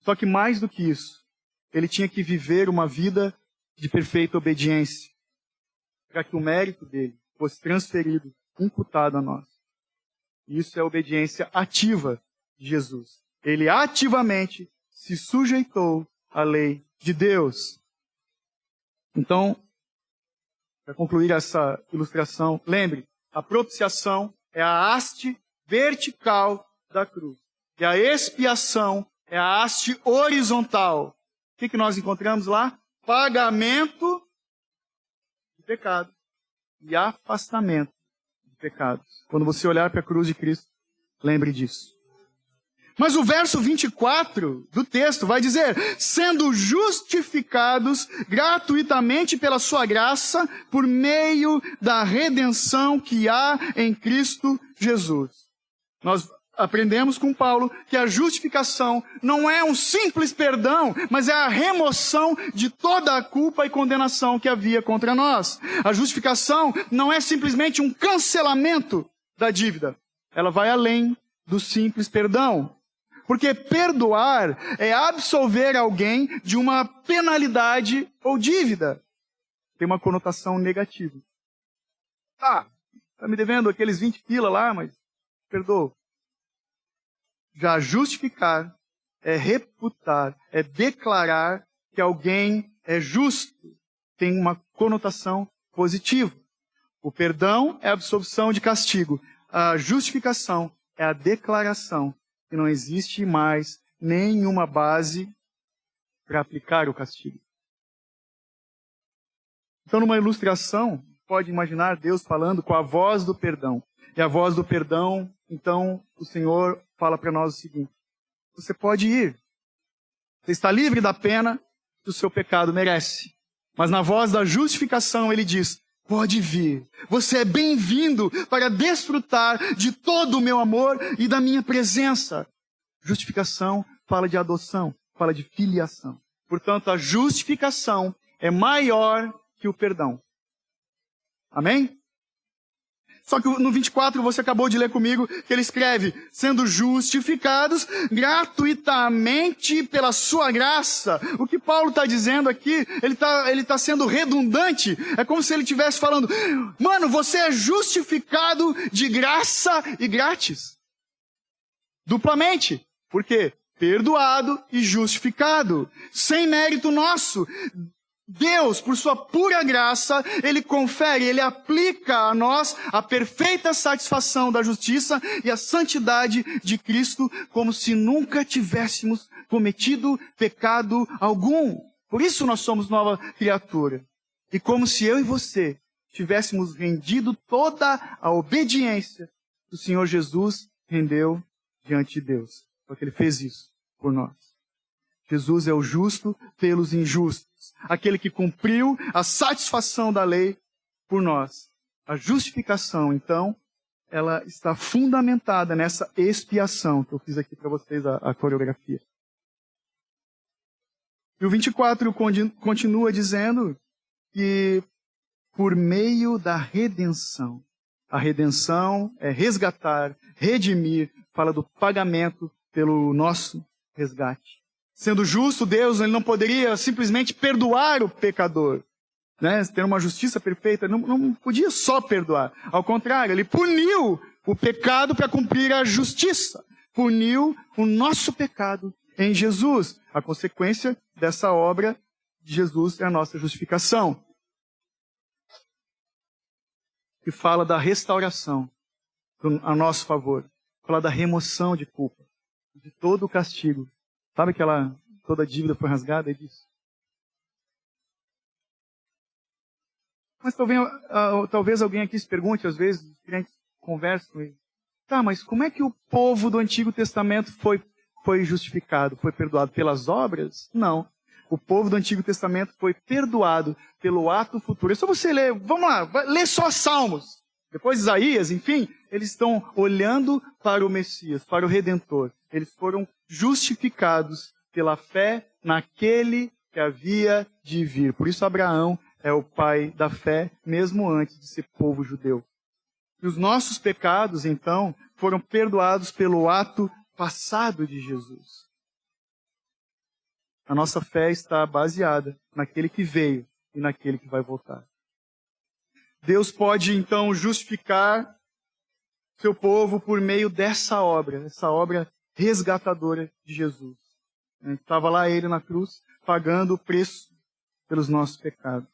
Só que mais do que isso, ele tinha que viver uma vida de perfeita obediência, para que o mérito dele fosse transferido, imputado a nós. Isso é a obediência ativa de Jesus. Ele ativamente se sujeitou à lei de Deus. Então, para concluir essa ilustração, lembre, a propiciação é a haste vertical da cruz. E a expiação é a haste horizontal. O que nós encontramos lá? Pagamento de pecado e afastamento de pecados. Quando você olhar para a cruz de Cristo, lembre disso. Mas o verso 24 do texto vai dizer, sendo justificados gratuitamente pela sua graça, por meio da redenção que há em Cristo Jesus. Nós aprendemos com Paulo que a justificação não é um simples perdão, mas é a remoção de toda a culpa e condenação que havia contra nós. A justificação não é simplesmente um cancelamento da dívida. Ela vai além do simples perdão. Porque perdoar é absolver alguém de uma penalidade ou dívida. Tem uma conotação negativa. Tá me devendo aqueles 20 pila lá, mas perdoa. Já justificar é reputar, é declarar que alguém é justo. Tem uma conotação positiva. O perdão é a absolvição de castigo. A justificação é a declaração que não existe mais nenhuma base para aplicar o castigo. Então, numa ilustração, pode imaginar Deus falando com a voz do perdão. E a voz do perdão, então, o Senhor fala para nós o seguinte: você pode ir. Você está livre da pena que o seu pecado merece. Mas na voz da justificação, ele diz: pode vir. Você é bem-vindo para desfrutar de todo o meu amor e da minha presença. Justificação fala de adoção, fala de filiação. Portanto, a justificação é maior que o perdão. Amém? Só que no 24 você acabou de ler comigo que ele escreve, sendo justificados gratuitamente pela sua graça. O que Paulo está dizendo aqui, ele tá sendo redundante. É como se ele estivesse falando, mano, você é justificado de graça e grátis. Duplamente. Por quê? Perdoado e justificado. Sem mérito nosso. Deus, por sua pura graça, Ele confere, Ele aplica a nós a perfeita satisfação da justiça e a santidade de Cristo, como se nunca tivéssemos cometido pecado algum. Por isso nós somos nova criatura. E como se eu e você tivéssemos rendido toda a obediência que o Senhor Jesus rendeu diante de Deus. Porque Ele fez isso por nós. Jesus é o justo pelos injustos. Aquele que cumpriu a satisfação da lei por nós. A justificação, então, ela está fundamentada nessa expiação que eu fiz aqui para vocês, a coreografia. E o 24 continua dizendo que por meio da redenção. A redenção é resgatar, redimir, fala do pagamento pelo nosso resgate. Sendo justo, Deus ele não poderia simplesmente perdoar o pecador, né? Ter uma justiça perfeita, não podia só perdoar. Ao contrário, ele puniu o pecado para cumprir a justiça. Puniu o nosso pecado em Jesus. A consequência dessa obra de Jesus é a nossa justificação. Que fala da restauração a nosso favor. Fala da remoção de culpa, de todo o castigo. Sabe toda a dívida foi rasgada? É disso. Mas talvez alguém aqui se pergunte, às vezes, os crentes conversam com ele. Tá, mas como é que o povo do Antigo Testamento foi justificado? Foi perdoado pelas obras? Não. O povo do Antigo Testamento foi perdoado pelo ato futuro. É só você ler, vamos lá, lê só Salmos. Depois Isaías, enfim, eles estão olhando para o Messias, para o Redentor. Eles foram justificados pela fé naquele que havia de vir. Por isso Abraão é o pai da fé, mesmo antes de ser povo judeu. E os nossos pecados, então, foram perdoados pelo ato passado de Jesus. A nossa fé está baseada naquele que veio e naquele que vai voltar. Deus pode, então, justificar seu povo por meio dessa obra, essa obra resgatadora de Jesus. Estava lá ele na cruz, pagando o preço pelos nossos pecados.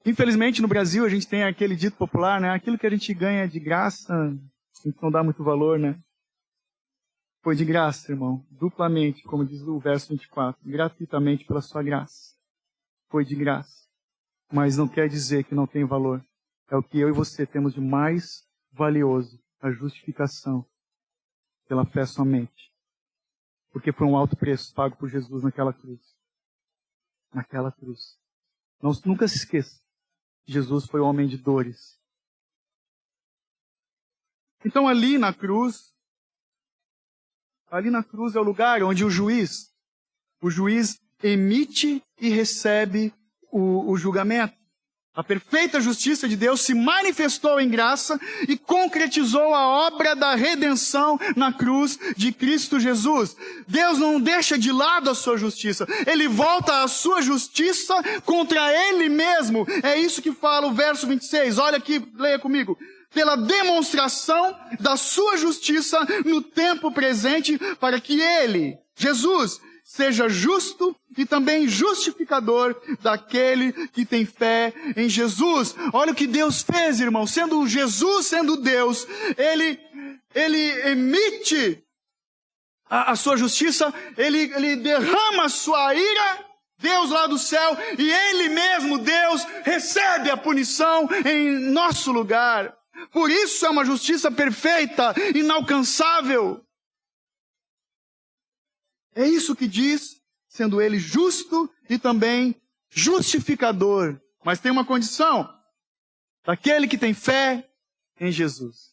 Infelizmente, no Brasil, a gente tem aquele dito popular, né? Aquilo que a gente ganha de graça, a gente não dá muito valor, né? Foi de graça, irmão, duplamente, como diz o verso 24, gratuitamente pela sua graça. Foi de graça. Mas não quer dizer que não tem valor. É o que eu e você temos de mais valioso, a justificação pela fé somente. Porque foi um alto preço pago por Jesus naquela cruz. Naquela cruz. Nunca se esqueça. Jesus foi um homem de dores. Então ali na cruz é o lugar onde o juiz emite e recebe o julgamento. A perfeita justiça de Deus se manifestou em graça e concretizou a obra da redenção na cruz de Cristo Jesus. Deus não deixa de lado a sua justiça. Ele volta a sua justiça contra Ele mesmo. É isso que fala o verso 26. Olha aqui, leia comigo. Pela demonstração da sua justiça no tempo presente, para que Ele, Jesus, seja justo e também justificador daquele que tem fé em Jesus. Olha o que Deus fez, irmão. Sendo Jesus, sendo Deus, Ele emite a sua justiça, Ele derrama a sua ira, Deus lá do céu, e Ele mesmo, Deus, recebe a punição em nosso lugar. Por isso é uma justiça perfeita, inalcançável. É isso que diz, sendo Ele justo e também justificador Mas tem uma condição: daquele que tem fé em Jesus.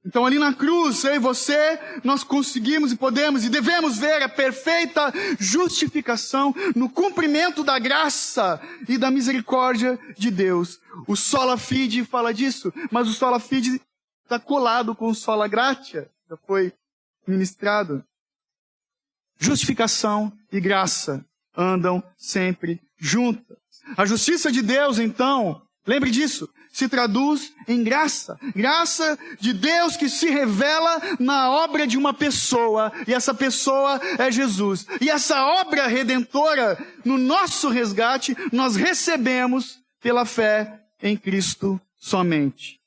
Então ali na cruz, eu e você, nós conseguimos e podemos e devemos ver a perfeita justificação no cumprimento da graça e da misericórdia de Deus. O Sola Fide fala disso, mas o Sola Fide está colado com o Sola Gratia, já foi ministrado. Justificação e graça andam sempre juntas. A justiça de Deus, então, lembre disso, se traduz em graça. Graça de Deus que se revela na obra de uma pessoa. E essa pessoa é Jesus. E essa obra redentora, no nosso resgate, nós recebemos pela fé em Cristo somente.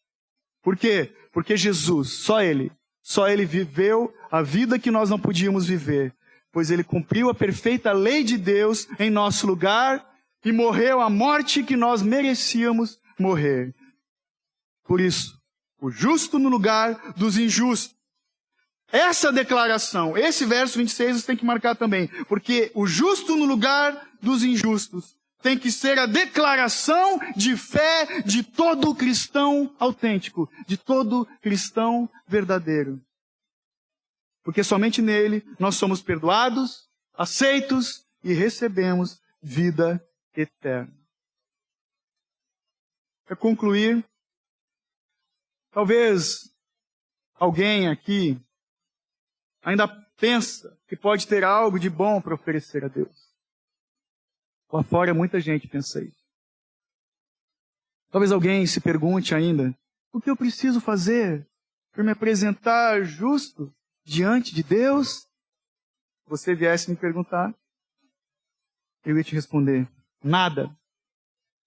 Por quê? Porque Jesus, só Ele viveu a vida que nós não podíamos viver. Pois Ele cumpriu a perfeita lei de Deus em nosso lugar e morreu a morte que nós merecíamos morrer. Por isso, o justo no lugar dos injustos. Essa declaração, esse verso 26 você tem que marcar também, porque o justo no lugar dos injustos tem que ser a declaração de fé de todo cristão autêntico, de todo cristão verdadeiro. Porque somente nele nós somos perdoados, aceitos e recebemos vida eterna. Para concluir, talvez alguém aqui ainda pensa que pode ter algo de bom para oferecer a Deus. Lá fora muita gente pensa isso. Talvez alguém se pergunte ainda, o que eu preciso fazer para me apresentar justo diante de Deus? Se você viesse me perguntar, eu ia te responder, nada.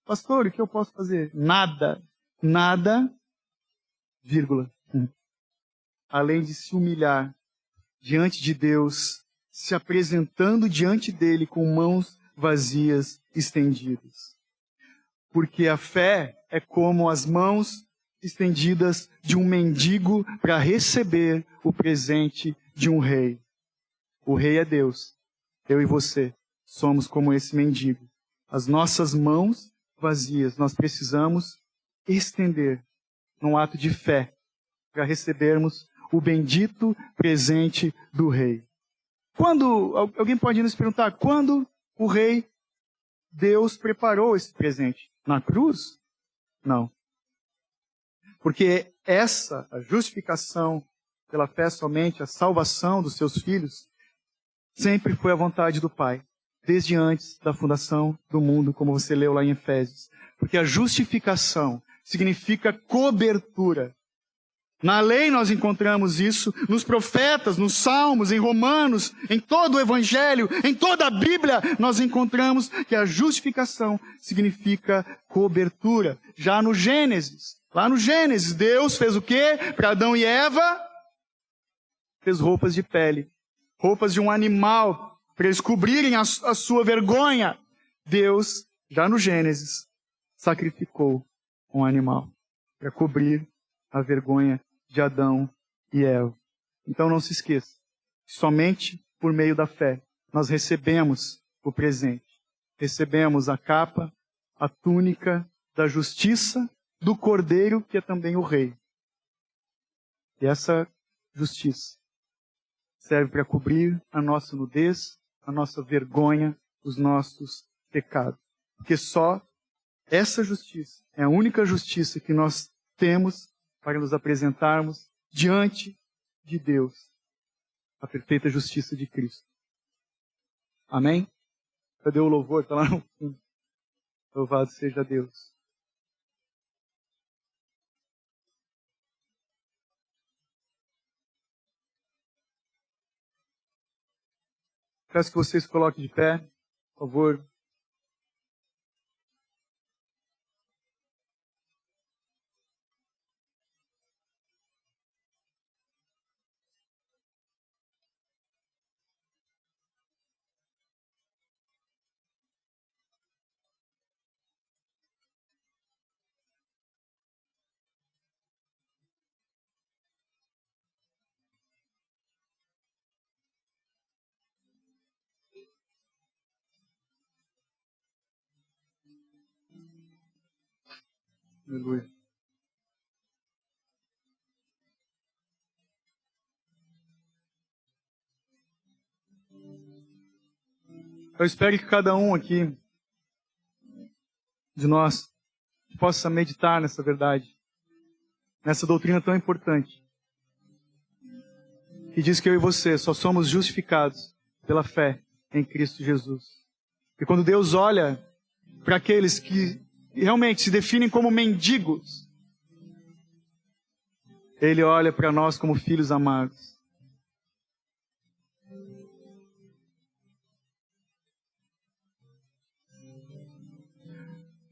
Pastor, o que eu posso fazer? Nada. Nada, vírgula. Além de se humilhar diante de Deus, se apresentando diante dele com mãos vazias estendidas. Porque a fé é como as mãos estendidas de um mendigo para receber o presente de um rei. O rei é Deus. Eu e você somos como esse mendigo. As nossas mãos vazias nós precisamos estender num ato de fé para recebermos o bendito presente do rei. Quando, alguém pode nos perguntar, quando o rei, Deus preparou esse presente? Na cruz? Não. Porque a justificação pela fé somente, a salvação dos seus filhos, sempre foi a vontade do Pai. Desde antes da fundação do mundo, como você leu lá em Efésios. Porque a justificação significa cobertura. Na lei nós encontramos isso, nos profetas, nos salmos, em Romanos, em todo o Evangelho, em toda a Bíblia, nós encontramos que a justificação significa cobertura. Já no Gênesis, lá no Gênesis, Deus fez o quê? Para Adão e Eva, fez roupas de pele, roupas de um animal, para eles cobrirem a sua vergonha. Deus, já no Gênesis, sacrificou um animal para cobrir a vergonha de Adão e Eva. Então não se esqueça, somente por meio da fé nós recebemos o presente. Recebemos a capa, a túnica da justiça do Cordeiro, que é também o Rei. E essa justiça serve para cobrir a nossa nudez, a nossa vergonha, os nossos pecados. Porque só essa justiça é a única justiça que nós temos para nos apresentarmos diante de Deus, a perfeita justiça de Cristo. Amém? Cadê o louvor? Está lá no fundo. Louvado seja Deus. Peço que vocês coloquem de pé, por favor. Aleluia. Eu espero que cada um aqui de nós possa meditar nessa verdade, nessa doutrina tão importante, que diz que eu e você só somos justificados pela fé em Cristo Jesus. E quando Deus olha para aqueles que realmente se definem como mendigos, Ele olha para nós como filhos amados.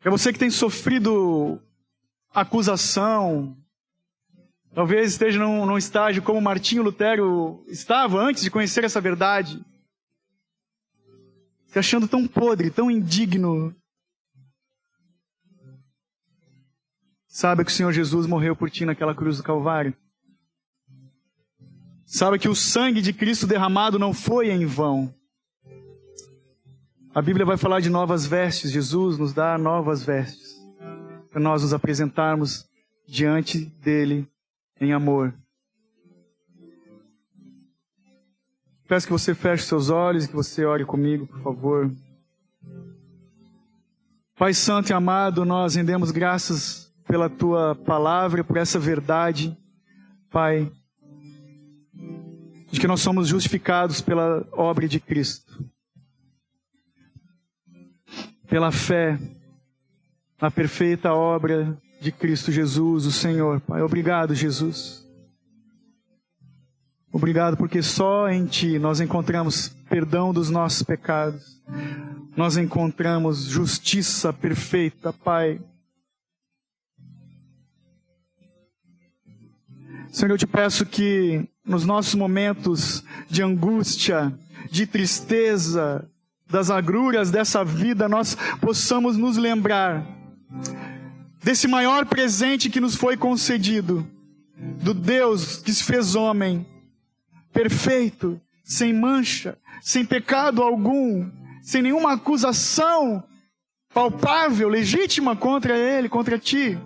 Para você que tem sofrido acusação, talvez esteja num estágio como Martinho Lutero estava antes de conhecer essa verdade, se achando tão podre, tão indigno. Sabe que o Senhor Jesus morreu por ti naquela cruz do Calvário. Sabe que o sangue de Cristo derramado não foi em vão. A Bíblia vai falar de novas vestes. Jesus nos dá novas vestes para nós nos apresentarmos diante dele em amor. Peço que você feche seus olhos e que você ore comigo, por favor. Pai Santo e amado, nós rendemos graças pela Tua palavra, por essa verdade, Pai, de que nós somos justificados pela obra de Cristo. Pela fé na perfeita obra de Cristo Jesus, o Senhor. Pai, obrigado, Jesus. Obrigado porque só em Ti nós encontramos perdão dos nossos pecados. Nós encontramos justiça perfeita, Pai. Senhor, eu te peço que nos nossos momentos de angústia, de tristeza, das agruras dessa vida, nós possamos nos lembrar desse maior presente que nos foi concedido, do Deus que se fez homem, perfeito, sem mancha, sem pecado algum, sem nenhuma acusação palpável, legítima contra Ele, contra Ti.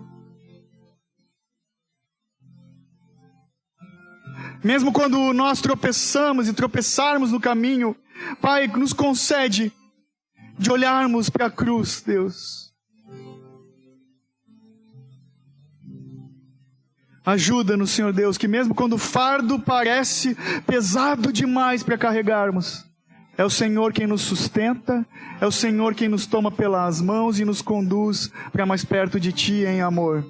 Mesmo quando nós tropeçamos e tropeçarmos no caminho, Pai, nos concede de olharmos para a cruz, Deus. Ajuda-nos, Senhor Deus, que mesmo quando o fardo parece pesado demais para carregarmos, é o Senhor quem nos sustenta, é o Senhor quem nos toma pelas mãos e nos conduz para mais perto de Ti em amor.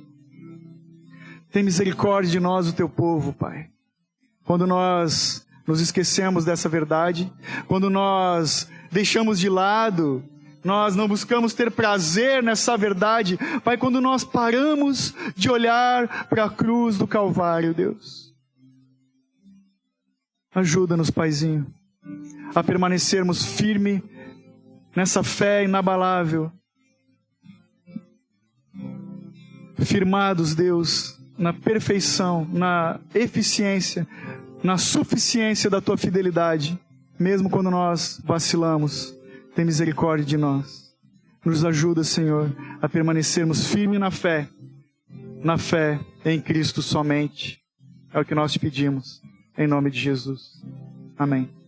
Tem misericórdia de nós, o Teu povo, Pai. Quando nós nos esquecemos dessa verdade, quando nós deixamos de lado, nós não buscamos ter prazer nessa verdade, Pai, quando nós paramos de olhar para a cruz do Calvário, Deus. Ajuda-nos, Paizinho, a permanecermos firmes nessa fé inabalável, firmados, Deus, na perfeição, na eficiência, na suficiência da Tua fidelidade, mesmo quando nós vacilamos. Tem misericórdia de nós. Nos ajuda, Senhor, a permanecermos firmes na fé em Cristo somente. É o que nós te pedimos, em nome de Jesus. Amém.